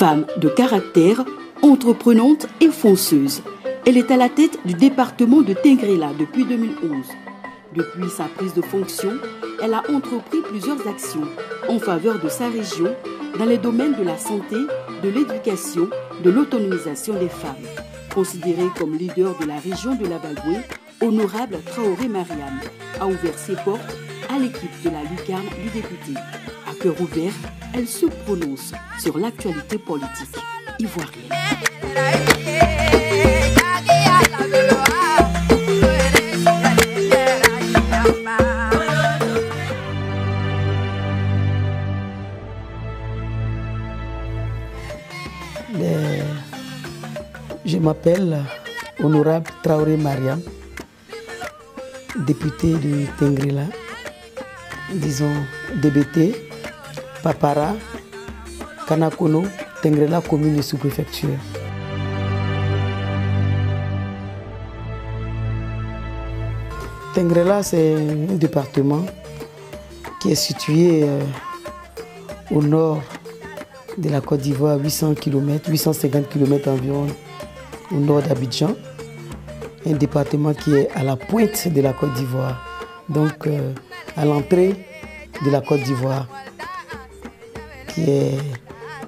Femme de caractère, entreprenante et fonceuse, elle est à la tête du département de Tengrela depuis 2011. Depuis sa prise de fonction, elle a entrepris plusieurs actions en faveur de sa région dans les domaines de la santé, de l'éducation, de l'autonomisation des femmes. Considérée comme leader de la région de la Bagoué, Honorable Traoré Mariam a ouvert ses portes à l'équipe de la lucarne du député. À cœur ouvert, elle se prononce sur l'actualité politique ivoirienne. Je m'appelle Honorable Traoré Mariam, député de Tengrela, disons DBT, Papara, Kanakono, Tengrela, commune et sous-préfecture. Tengrela, c'est un département qui est situé au nord de la Côte d'Ivoire, 800 km, 850 km environ au nord d'Abidjan. Un département qui est à la pointe de la Côte d'Ivoire, donc à l'entrée de la Côte d'Ivoire, qui est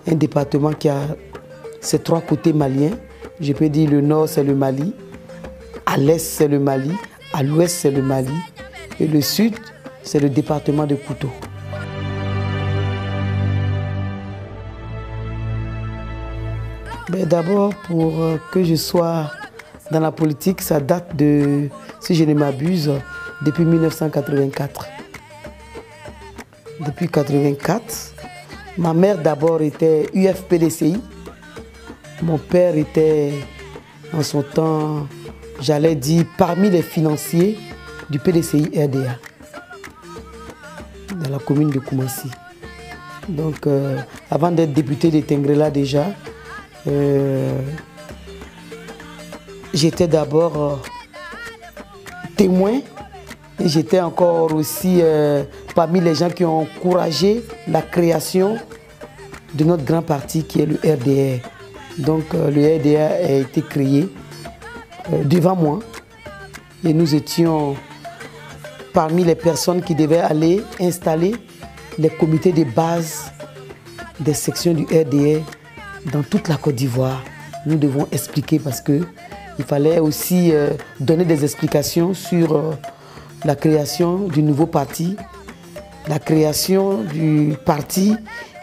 un département qui a ses trois côtés maliens. Je peux dire le nord c'est le Mali, à l'est c'est le Mali, à l'ouest c'est le Mali et le sud c'est le département de Kouto. D'abord, pour que je sois dans la politique, ça date de, si je ne m'abuse, depuis 1984. Depuis 1984, ma mère d'abord était UFPDCI. Mon père était, en son temps, j'allais dire, parmi les financiers du PDCI RDA, dans la commune de Koumassi. Donc, avant d'être député de Tengrela déjà, j'étais d'abord témoin et j'étais encore aussi parmi les gens qui ont encouragé la création de notre grand parti qui est le RDR. Donc le RDR a été créé devant moi et nous étions parmi les personnes qui devaient aller installer les comités de base des sections du RDR dans toute la Côte d'Ivoire. Nous devons expliquer parce qu'il fallait aussi donner des explications sur la création du nouveau parti, la création du parti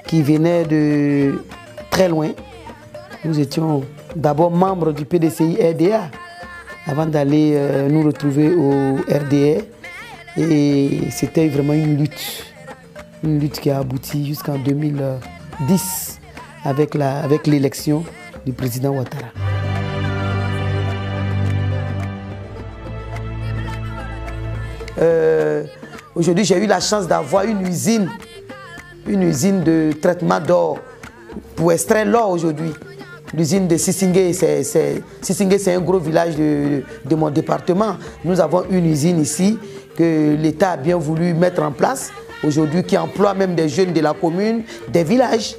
qui venait de très loin. Nous étions d'abord membres du PDCI RDA avant d'aller nous retrouver au RDR et c'était vraiment une lutte qui a abouti jusqu'en 2010 avec l'élection du président Ouattara. Aujourd'hui, j'ai eu la chance d'avoir une usine de traitement d'or pour extraire l'or aujourd'hui. L'usine de Sissingué, Sissingué, c'est un gros village de mon département. Nous avons une usine ici que l'État a bien voulu mettre en place aujourd'hui, qui emploie même des jeunes de la commune, des villages.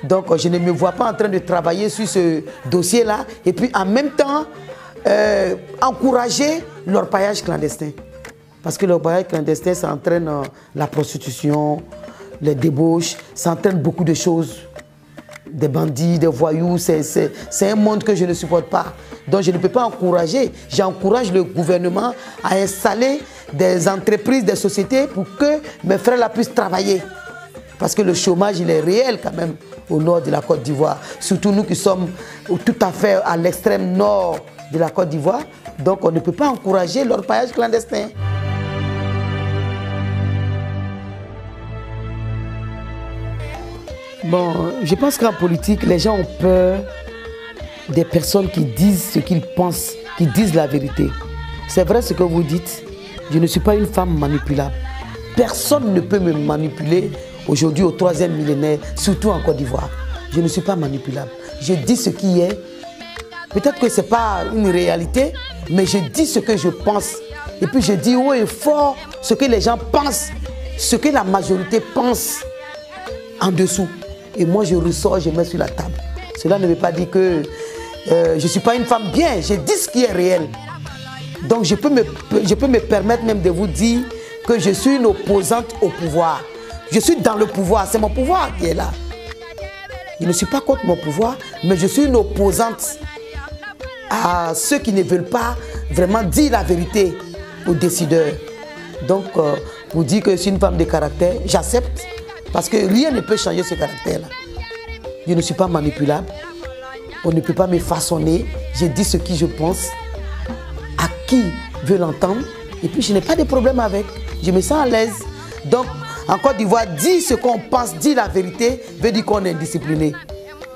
Donc je ne me vois pas en train de travailler sur ce dossier-là et puis en même temps encourager l'orpaillage clandestin. Parce que l'orpaillage clandestin, ça entraîne la prostitution, les débauches, ça entraîne beaucoup de choses. Des bandits, des voyous, c'est un monde que je ne supporte pas. Donc je ne peux pas encourager. J'encourage le gouvernement à installer des entreprises, des sociétés pour que mes frères là puissent travailler. Parce que le chômage, il est réel quand même au nord de la Côte d'Ivoire. Surtout nous qui sommes tout à fait à l'extrême nord de la Côte d'Ivoire. Donc on ne peut pas encourager l'orpaillage clandestin. Bon, je pense qu'en politique, les gens ont peur des personnes qui disent ce qu'ils pensent, qui disent la vérité. C'est vrai ce que vous dites. Je ne suis pas une femme manipulable. Personne ne peut me manipuler aujourd'hui au 3e millénaire, surtout en Côte d'Ivoire. Je ne suis pas manipulable. Je dis ce qui est. Peut-être que ce n'est pas une réalité, mais je dis ce que je pense. Et puis je dis haut et fort ce que les gens pensent, ce que la majorité pense en dessous. Et moi, je ressors, je mets sur la table. Cela ne veut pas dire que je ne suis pas une femme bien. Je dis ce qui est réel. Donc, je peux me permettre même de vous dire que je suis une opposante au pouvoir. Je suis dans le pouvoir. C'est mon pouvoir qui est là. Je ne suis pas contre mon pouvoir, mais je suis une opposante à ceux qui ne veulent pas vraiment dire la vérité aux décideurs. Donc, pour dire que je suis une femme de caractère, j'accepte. Parce que rien ne peut changer ce caractère-là. Je ne suis pas manipulable. On ne peut pas me façonner. Je dis ce que je pense, à qui veut l'entendre. Et puis, je n'ai pas de problème avec. Je me sens à l'aise. Donc, en Côte d'Ivoire, dire ce qu'on pense, dire la vérité, veut dire qu'on est indiscipliné.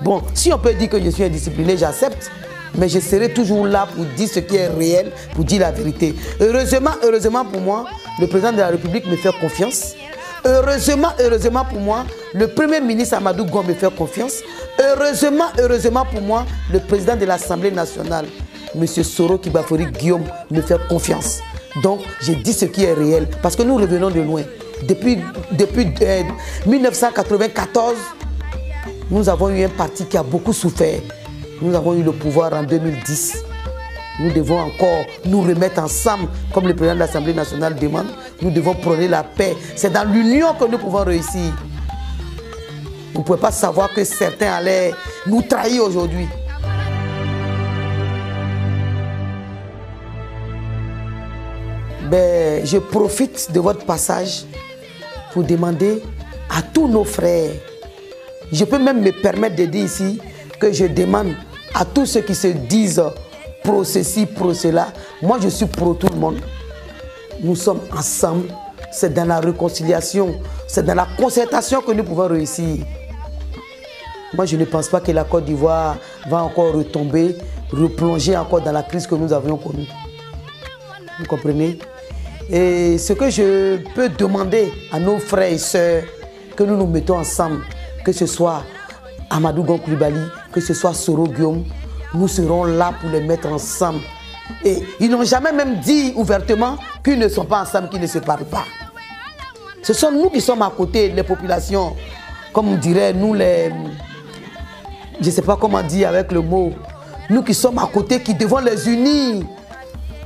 Bon, si on peut dire que je suis indiscipliné, j'accepte. Mais je serai toujours là pour dire ce qui est réel, pour dire la vérité. Heureusement pour moi, le président de la République me fait confiance. Heureusement pour moi, le Premier ministre Amadou Gon me fait confiance. Heureusement pour moi, le président de l'Assemblée nationale, M. Soro Kibafori Guillaume, me fait confiance. Donc, je dis ce qui est réel, parce que nous revenons de loin. Depuis 1994, nous avons eu un parti qui a beaucoup souffert. Nous avons eu le pouvoir en 2010. Nous devons encore nous remettre ensemble, comme le président de l'Assemblée nationale demande. Nous devons prôner la paix. C'est dans l'union que nous pouvons réussir. Vous ne pouvez pas savoir que certains allaient nous trahir aujourd'hui. Ben, je profite de votre passage pour demander à tous nos frères. Je peux même me permettre de dire ici que je demande à tous ceux qui se disent pro ceci, pro cela. Moi, je suis pro tout le monde. Nous sommes ensemble. C'est dans la réconciliation, c'est dans la concertation que nous pouvons réussir. Moi, je ne pense pas que la Côte d'Ivoire va encore retomber, replonger encore dans la crise que nous avions connue. Vous comprenez? Et ce que je peux demander à nos frères et sœurs, que nous nous mettons ensemble, que ce soit Amadou Gon Coulibaly, que ce soit Soro Guillaume, nous serons là pour les mettre ensemble. Et ils n'ont jamais même dit ouvertement qu'ils ne sont pas ensemble, qu'ils ne se parlent pas. Ce sont nous qui sommes à côté, les populations, comme on dirait, nous les... Je ne sais pas comment dire avec le mot. Nous qui sommes à côté, qui devons les unir.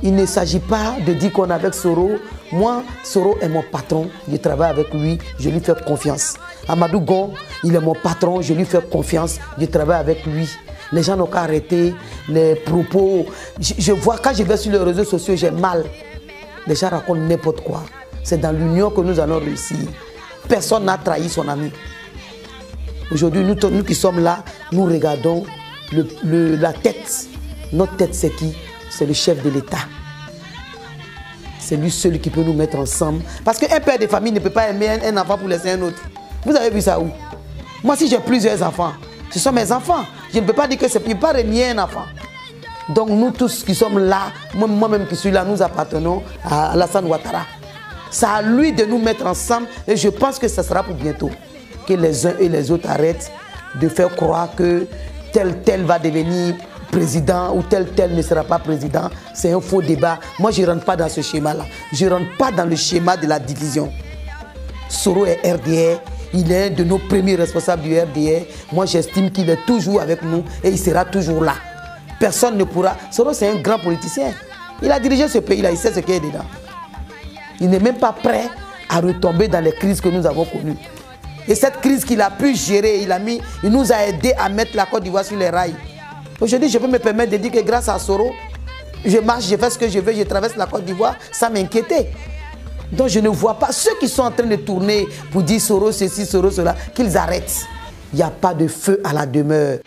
Il ne s'agit pas de dire qu'on est avec Soro. Moi, Soro est mon patron. Je travaille avec lui, je lui fais confiance. Amadou Gon, il est mon patron, je lui fais confiance. Je travaille avec lui. Les gens n'ont qu'à arrêter les propos. Je vois, quand je vais sur les réseaux sociaux, j'ai mal. Les gens racontent n'importe quoi. C'est dans l'union que nous allons réussir. Personne n'a trahi son ami. Aujourd'hui, nous qui sommes là, nous regardons la tête. Notre tête, c'est qui? C'est le chef de l'État. C'est lui seul qui peut nous mettre ensemble. Parce qu'un père de famille ne peut pas aimer un enfant pour laisser un autre. Vous avez vu ça où? Moi, si j'ai plusieurs enfants, ce sont mes enfants. Je ne peux pas dire que c'est plus pas renier un enfant. Donc nous tous qui sommes là, moi-même qui suis là, nous appartenons à Alassane Ouattara. C'est à lui de nous mettre ensemble et je pense que ça sera pour bientôt. Que les uns et les autres arrêtent de faire croire que tel va devenir président ou tel ne sera pas président. C'est un faux débat. Moi, je ne rentre pas dans ce schéma-là. Je ne rentre pas dans le schéma de la division. Soro est RDR. Il est un de nos premiers responsables du RDR. Moi, j'estime qu'il est toujours avec nous et il sera toujours là. Personne ne pourra... Soro, c'est un grand politicien. Il a dirigé ce pays-là, il sait ce qu'il y a dedans. Il n'est même pas prêt à retomber dans les crises que nous avons connues. Et cette crise qu'il a pu gérer, il nous a aidé à mettre la Côte d'Ivoire sur les rails. Aujourd'hui, je peux me permettre de dire que grâce à Soro, je marche, je fais ce que je veux, je traverse la Côte d'Ivoire sans m'inquiéter. Donc je ne vois pas ceux qui sont en train de tourner pour dire Soro ceci, Soro cela, qu'ils arrêtent. Il n'y a pas de feu à la demeure.